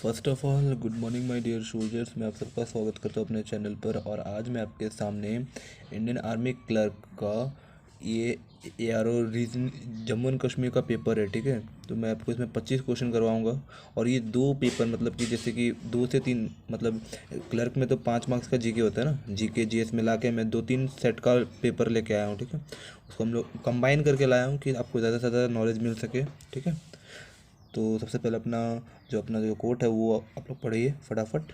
First of all good morning my dear soldiers. मैं आप सबका स्वागत करता हूँ अपने चैनल पर। और आज मैं आपके सामने इंडियन आर्मी क्लर्क का ये ARO region Jammu and Kashmir का पेपर है, ठीक है। तो मैं आपको इसमें 25 क्वेश्चन करवाऊंगा। और ये दो पेपर मतलब कि जैसे कि 2 से 3 मतलब क्लर्क में तो 5 मार्क्स का जीके होता है ना, जीके जीएस मिला के मैं 2-3 सेट का पेपर लेके आया हूँ, ठीक है। उसको हम लोग कंबाइन करके लाया हूँ कि आपको ज़्यादा से ज़्यादा नॉलेज मिल सके, ठीक है। तो सबसे पहले अपना जो कोट है वो आप लोग पढ़िए फटाफट।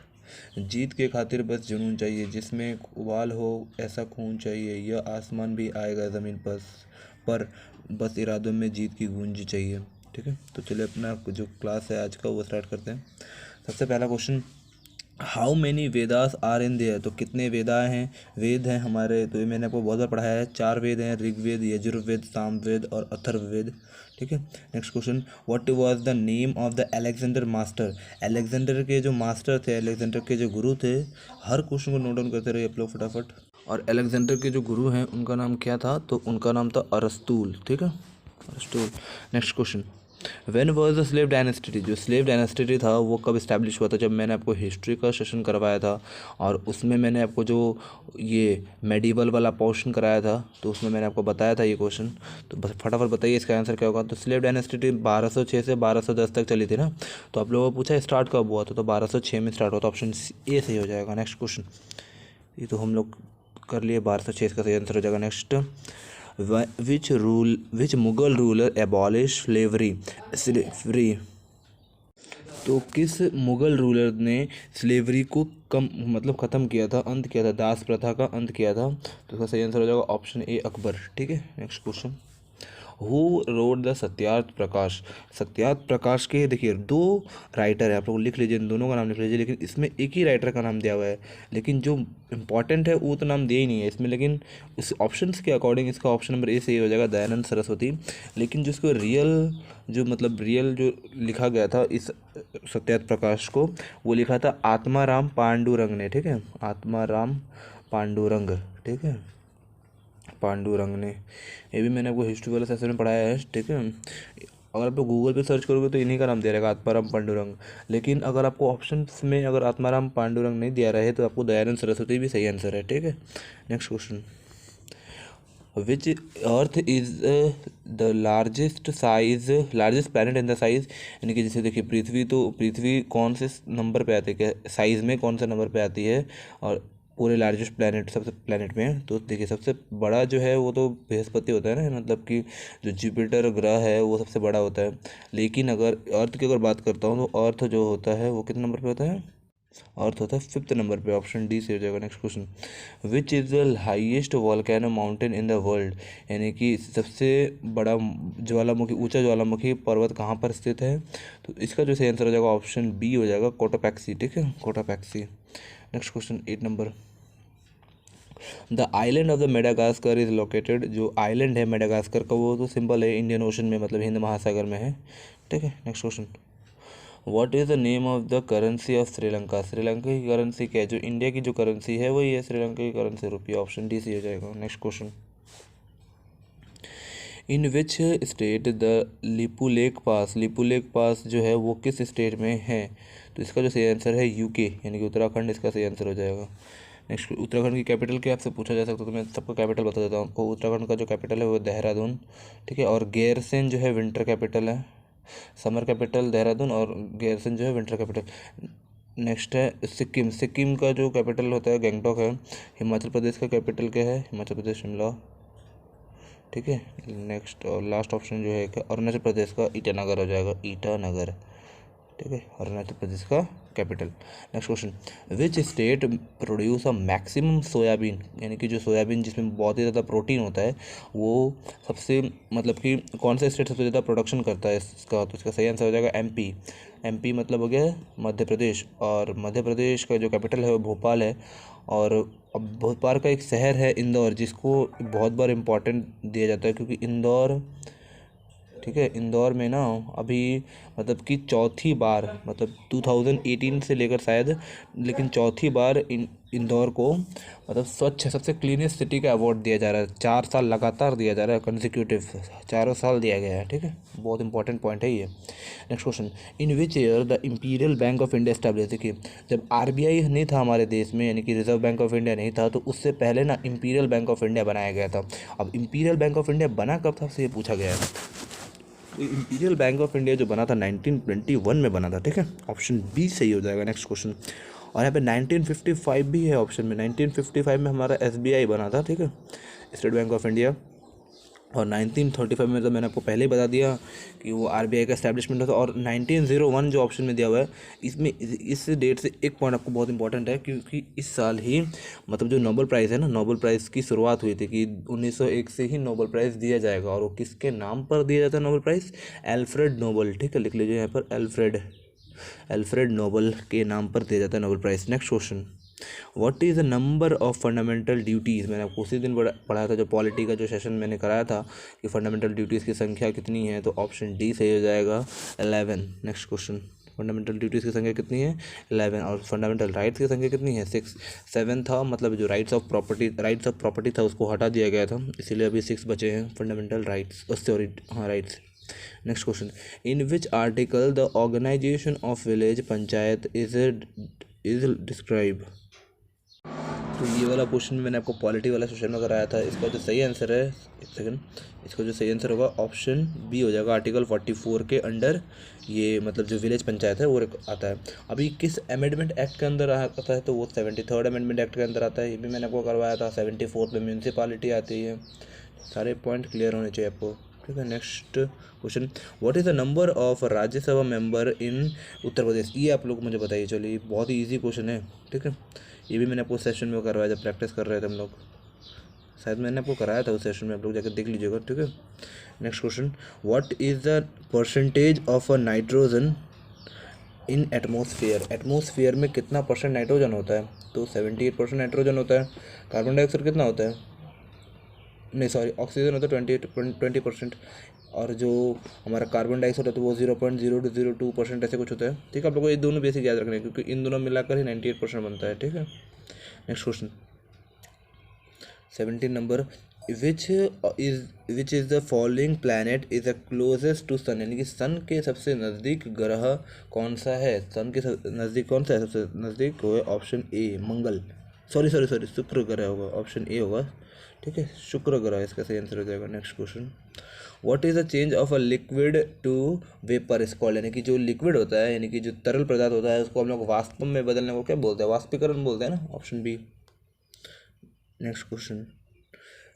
जीत के खातिर बस जुनून चाहिए, जिसमें उबाल हो ऐसा खून चाहिए, यह आसमान भी आएगा ज़मीन पर बस इरादों में जीत की गूंज चाहिए, ठीक है। तो चलिए अपना जो क्लास है आज का वो स्टार्ट करते हैं। सबसे पहला question, how many Vedas are in there. तो कितने वेदाएं हैं, वेद हैं हमारे। तो ये मैंने आपको बहुत बार पढ़ाया है, 4 वेद हैं, ऋग्वेद, यजुर्वेद, सामवेद और अथर्ववेद, ठीक है। Next question, what was the name of the Alexander master. Alexander के जो मास्टर थे, अलेक्जेंडर के जो गुरु थे, हर क्वेश्चन को नोट डाउन करते रहिए आप लोग फटाफट। और अलेक्जेंडर के जो गुरु हैं उनका नाम क्या था, तो उनका नाम था अरस्तुल, ठीक है, अरस्तुल। Next question, when was the slave dynasty. जो स्लेव डायनेस्टी था वो कब इस्टेब्लिश हुआ था। जब मैंने आपको हिस्ट्री का सेशन करवाया था और उसमें मैंने आपको जो ये मेडिवल वाला पोर्शन कराया था तो उसमें मैंने आपको बताया था ये क्वेश्चन। तो बस फटाफट बताइए इसका आंसर क्या होगा। तो स्लेव डायनेस्टी 1206 से 1210 तक चली थी ना। तो आप लोगों को पूछा स्टार्ट कब हुआ था, तो 1206 में स्टार्ट हुआ। तो ऑप्शन ए सही हो जाएगा। नेक्स्ट क्वेश्चन, ये तो हम लोग कर लिए, 1206 इसका सही आंसर हो जाएगा। नेक्स्ट, विच मुगल रूलर एबॉलिश स्लेवरी। तो किस मुगल रूलर ने स्लेवरी को कम मतलब ख़त्म किया था, अंत किया था, दास प्रथा का अंत किया था। तो इसका सही आंसर हो जाएगा ऑप्शन ए, अकबर, ठीक है। Next question, who wrote the Satyarth Prakash. Satyarth Prakash के देखिए 2 राइटर है, आप लोग लिख लीजिए, इन दोनों का नाम लिख लीजिए, लेकिन इसमें एक ही राइटर का नाम दिया हुआ है। लेकिन जो इम्पॉर्टेंट है वो तो नाम दिया ही नहीं है इसमें, लेकिन इस ऑप्शंस के अकॉर्डिंग इसका ऑप्शन नंबर ए सही हो जाएगा, दयानंद सरस्वती। लेकिन जो इसको रियल जो लिखा गया था इस सत्यार्थ प्रकाश को, वो लिखा था आत्माराम पांडुरंग ने, ठीक है, आत्माराम पांडुरंग, ठीक है, पांडुरंग ने। ये भी मैंने आपको हिस्ट्री वाले सेशन में पढ़ाया है, ठीक है। अगर आप गूगल पे सर्च करोगे तो इन्हीं का नाम दिया रहेगा, आत्माराम पांडुरंग। लेकिन अगर आपको ऑप्शंस में अगर आत्माराम पांडुरंग नहीं दिया रहे तो आपको दयानंद सरस्वती भी सही आंसर है, ठीक है। Next question, which earth is the largest planet in the size. यानी कि जैसे देखिए पृथ्वी कौन से नंबर पे आती है, क्या साइज़ में कौन से नंबर पे आती है, और पूरे लार्जेस्ट प्लानट सबसे प्लानट में है। तो देखिए सबसे बड़ा जो है वो तो बृहस्पति होता है ना, मतलब कि जो जुपिटर ग्रह है वो सबसे बड़ा होता है। लेकिन अगर अर्थ की अगर बात करता हूँ तो अर्थ जो होता है वो कितने नंबर पे होता है, अर्थ होता है 5th नंबर पे, ऑप्शन डी से हो जाएगा। Next question, which is the highest volcano mountain in the world. यानी कि सबसे बड़ा ज्वालामुखी, ऊंचा ज्वालामुखी पर्वत कहाँ पर स्थित है। तो इसका जो सही आंसर हो जाएगा ऑप्शन बी हो जाएगा, कोटापैक्सी, ठीक है, Cotopaxi. Next question 8 number, the island of the Madagascar is located. जो आइलैंड है मेडागास्कर का वो तो सिंपल है, इंडियन ओशन में, मतलब हिंद महासागर में है, ठीक है। Next question, what is the name of the currency of Sri Lanka. Sri Lanka की करेंसी क्या है, जो इंडिया की जो करेंसी है वही है श्रीलंका की करेंसी, रुपया, ऑप्शन डी सी हो जाएगा। Next question, in which state the Lipulekh pass जो है वो किस स्टेट में है। तो इसका जो सही आंसर है यूके, यानी कि उत्तराखंड, इसका सही आंसर हो जाएगा। नेक्स्ट, उत्तराखंड की कैपिटल क्या आपसे पूछा जा सकता है, तो मैं सबका कैपिटल बता देता हूँ आपको। उत्तराखंड का जो कैपिटल है वो देहरादून, ठीक है। और गैरसेन जो है विंटर कैपिटल है, समर कैपिटल देहरादून, और गैरसेन जो है विंटर कैपिटल। नेक्स्ट है सिक्किम का जो कैपिटल होता है गैंगटॉक है। हिमाचल प्रदेश का कैपिटल क्या है, हिमाचल प्रदेश शिमला, ठीक है। नेक्स्ट और लास्ट ऑप्शन जो है अरुणाचल प्रदेश का ईटानगर हो जाएगा, ईटानगर, ठीक है, अरुणाचल प्रदेश का capital. Next question, which state produce a maximum soybean. यानी कि जो सोयाबीन जिसमें बहुत ही ज़्यादा प्रोटीन होता है वो सबसे मतलब कि कौन सा स्टेट सबसे ज़्यादा प्रोडक्शन करता है इसका। तो इसका सही आंसर हो जाएगा एमपी। एमपी मतलब हो गया मध्य प्रदेश, और मध्य प्रदेश का जो कैपिटल है वो भोपाल है। और अब भोपाल का एक शहर है इंदौर, जिसको बहुत बार इम्पोर्टेंट दिया जाता है, क्योंकि इंदौर ठीक है, इंदौर में ना अभी मतलब कि चौथी बार, मतलब 2018 से लेकर शायद, लेकिन चौथी बार इंदौर को मतलब स्वच्छ सबसे क्लीनेस्ट सिटी का अवार्ड दिया जा रहा है। 4 साल लगातार दिया जा रहा है, कंसिक्यूटिव 4 साल दिया गया है। ठीक है, बहुत इंपॉर्टेंट पॉइंट है ये। Next question, in which year the imperial bank of India establish. देखिए, जब आरबीआई नहीं था हमारे देश में, यानी कि रिजर्व बैंक ऑफ इंडिया नहीं था, तो उससे पहले ना इंपीरियल बैंक ऑफ इंडिया बनाया गया था। अब इंपीरियल बैंक ऑफ इंडिया बना कब था, से ये पूछा गया है। तो इंपीरियल बैंक ऑफ इंडिया जो बना था 1921 में बना था। ठीक है, ऑप्शन बी सही हो जाएगा। नेक्स्ट क्वेश्चन, और यहाँ पे 1955 भी है ऑप्शन में। 1955 में हमारा एसबीआई बना था। ठीक है, स्टेट बैंक ऑफ इंडिया। और 1935 में तो मैंने आपको पहले ही बता दिया कि वो आरबीआई का एस्टैब्लिशमेंट होता। और 1901 जो ऑप्शन में दिया हुआ है, इसमें इस डेट से एक पॉइंट आपको बहुत इंपॉर्टेंट है, क्योंकि इस साल ही मतलब जो नोबेल प्राइज़ है ना, नोबेल प्राइज़ की शुरुआत हुई थी कि 1901 से ही नोबेल प्राइज़ दिया जाएगा। और वो किसके नाम पर दिया जाता है नोबेल प्राइज़? Alfred Nobel. ठीक है, लिख लीजिए यहाँ पर, एल्फ्रेड नोबेल के नाम पर दिया जाता है Nobel prize. Next question, what is the number of fundamental duties. मैंने आपको उसी दिन पढ़ाया था, जो पॉलिटी का जो सेशन मैंने कराया था, कि फंडामेंटल ड्यूटीज़ की संख्या कितनी है, तो ऑप्शन डी सही हो जाएगा, 11। नेक्स्ट क्वेश्चन, फंडामेंटल ड्यूटीज़ की संख्या कितनी है, 11। और फंडामेंटल राइट्स की संख्या कितनी है, 6। 7 था, मतलब जो राइट्स ऑफ प्रॉपर्टी था उसको हटा दिया गया था, इसीलिए अभी 6 बचे हैं फंडामेंटल राइट्स, सॉरी हाँ rights. Next question, in which article the organization of village panchayat is describe. तो ये वाला क्वेश्चन मैंने आपको पॉलिटी वाला सेशन में कराया था। इसका जो सही आंसर है, एक सेकंड, इसका जो सही आंसर होगा ऑप्शन बी हो जाएगा। आर्टिकल 44 के अंडर ये मतलब जो विलेज पंचायत है वो आता है। अभी किस अमेंडमेंट एक्ट के अंदर आता है, तो वो 73rd अमेंडमेंट एक्ट के अंदर आता है। ये भी मैंने आपको करवाया था। 74 में म्यूनसिपालिटी आती है। सारे पॉइंट क्लियर होने चाहिए आपको। ठीक है, next question, what is the number of Rajya Sabha member in Uttar Pradesh. ये आप लोग मुझे बताइए। चलिए, बहुत ही ईजी क्वेश्चन है। ठीक है, ये भी मैंने आपको सेशन में करवाया जब प्रैक्टिस कर रहे थे हम लोग, शायद मैंने आपको कराया था उस सेशन में, आप लोग जाकर देख लीजिएगा। ठीक है, next question, what is the percentage of a nitrogen in atmosphere. Atmosphere में कितना परसेंट नाइट्रोजन होता है, तो 78% नाइट्रोजन होता है। कार्बन डाइऑक्साइड कितना होता है, नहीं सॉरी, ऑक्सीजन होता है 20%। और जो हमारा कार्बन डाइऑक्साइड होता है वो 0.02% ऐसे कुछ होता है। ठीक है, आप लोगों को ये दोनों बेसिक याद रखने हैं, क्योंकि इन दोनों मिलाकर ही 98% बनता है। ठीक है, next question, 17 number, which is the following planet is the closest to sun. यानी कि सन के सबसे नज़दीक ग्रह कौन सा है, सन के नज़दीक कौन सा है, सबसे नज़दीक होगा ऑप्शन ए मंगल, सॉरी शुक्र ग्रह होगा, ऑप्शन ए होगा। ठीक है, शुक्र ग्रह इसका सही आंसर हो जाएगा। Next question, what is the change of a liquid to vapour is called. यानी कि जो लिक्विड होता है, यानी कि जो तरल पदार्थ होता है, उसको हम लोग वाष्प में बदलने को क्या बोलते हैं, वाष्पीकरण बोलते हैं ना, option B. Next question,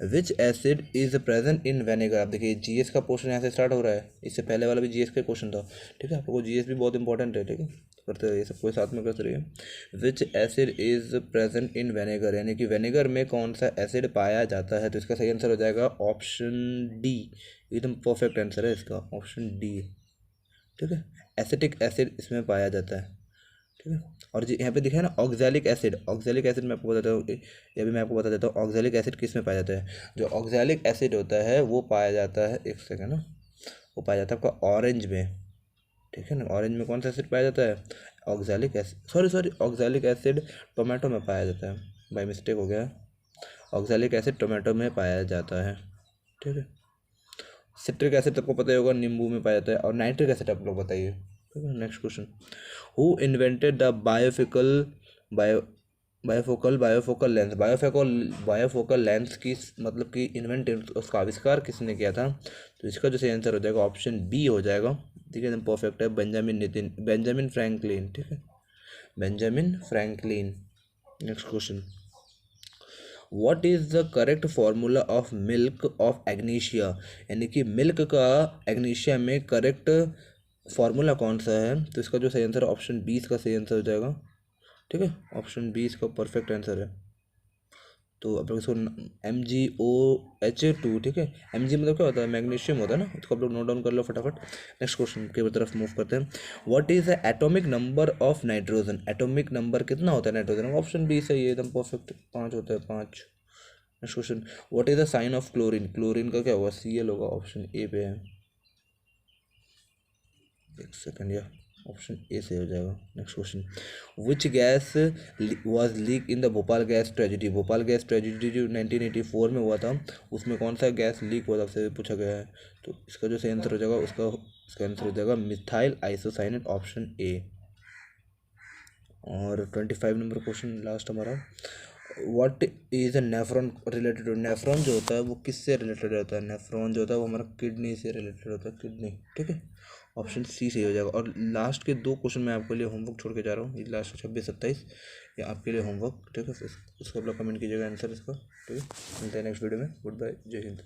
which acid is present in vinegar. आप देखिए, जीएस का पोर्शन यहाँ से स्टार्ट हो रहा है, इससे पहले वाला भी जीएस का क्वेश्चन था। ठीक है, आपको जीएस भी बहुत इंपॉर्टेंट है। ठीक है, करते रहिए, सबको साथ में करते रहिए। विच acid is present in vinegar, यानी कि वेनेगर में कौन सा एसिड पाया जाता है, तो इसका सही आंसर हो जाएगा ऑप्शन डी। एकदम परफेक्ट आंसर है इसका, ऑप्शन डी। ठीक है, एसिटिक एसिड इसमें पाया जाता है। ठीक है, और जी यहाँ पे दिखा है ना ऑक्जेलिक एसिड, ऑक्जेलिक एसिड मैं आपको बताता हूँ, ये भी मैं आपको बता देता हूँ ऑक्जेलिक एसिड किस में पाया जाता है। जो ऑक्जेलिक एसिड होता है वो पाया जाता है, एक सेकंड ना, वो पाया जाता है आपका ऑरेंज में। ठीक है ना, ऑरेंज में कौन सा एसिड पाया जाता है, oxalic acid, sorry oxalic acid tomato में पाया जाता है, बाई मिस्टेक हो गया। ऑक्जेलिक एसिड टोमेटो में पाया जाता है। ठीक है, सिट्रिक एसिड आपको पता ही होगा, नींबू में पाया जाता है। और नाइट्रिक एसिड आप लोग बताइए। ठीक है, next question, who invented the bio बायोफोकल lens की मतलब कि इन्वेंट, उसका आविष्कार किसने किया था, तो इसका जो सही आंसर हो जाएगा ऑप्शन बी हो जाएगा। ठीक है, एकदम परफेक्ट है, बेंजामिन फ्रैंकलिन। ठीक है, Benjamin Franklin. Next question, what is the correct formula of milk of magnesia. यानी कि मिल्क का एग्नीशिया में करेक्ट फार्मूला कौन सा है, तो इसका जो सही आंसर ऑप्शन 20 का सही आंसर हो जाएगा। ठीक है, ऑप्शन 20 का परफेक्ट आंसर है। तो आप लोग इसको MgOH2। ठीक है, Mg मतलब क्या होता है, मैग्नीशियम होता है ना, इसको आप लोग नोट डाउन कर लो फटाफट। नेक्स्ट क्वेश्चन की तरफ मूव करते हैं। What is the atomic number of nitrogen. Atomic number कितना होता है नाइट्रोजन, ऑप्शन बी सही है, एकदम परफेक्ट, 5 होता है, 5। Next question, what is the sign of chlorine. Chlorine का क्या होगा, Cl होगा, ऑप्शन ए पे है। सेकंड, या ऑप्शन ए सही हो जाएगा। Next question, which gas was leak in the Bhopal gas tragedy. Bhopal gas tragedy जो 1984 में हुआ था, उसमें कौन सा गैस लीक हुआ था, आपसे पूछा गया है। तो इसका जो सही आंसर हो जाएगा इसका आंसर हो जाएगा मिथाइल आइसोसाइनेट, ऑप्शन ए। और 25 नंबर क्वेश्चन लास्ट हमारा, what is a nephron related to. Nephron जो होता है वो किससे रिलेटेड होता है। नेफ्रॉन जो होता है वो हमारा किडनी से रिलेटेड होता है, किडनी, ठीक है। ऑप्शन सी सही हो जाएगा। और लास्ट के 2 क्वेश्चन मैं आपके लिए होमवर्क छोड़ के जा रहा हूँ, ये लास्ट 26-27 ये आपके लिए होमवर्क, ठीक है। फिर उसको आप लोग कमेंट कीजिएगा आंसर इसका, ठीक है। मिलते हैं नेक्स्ट वीडियो में। गुड बाय, जय हिंद।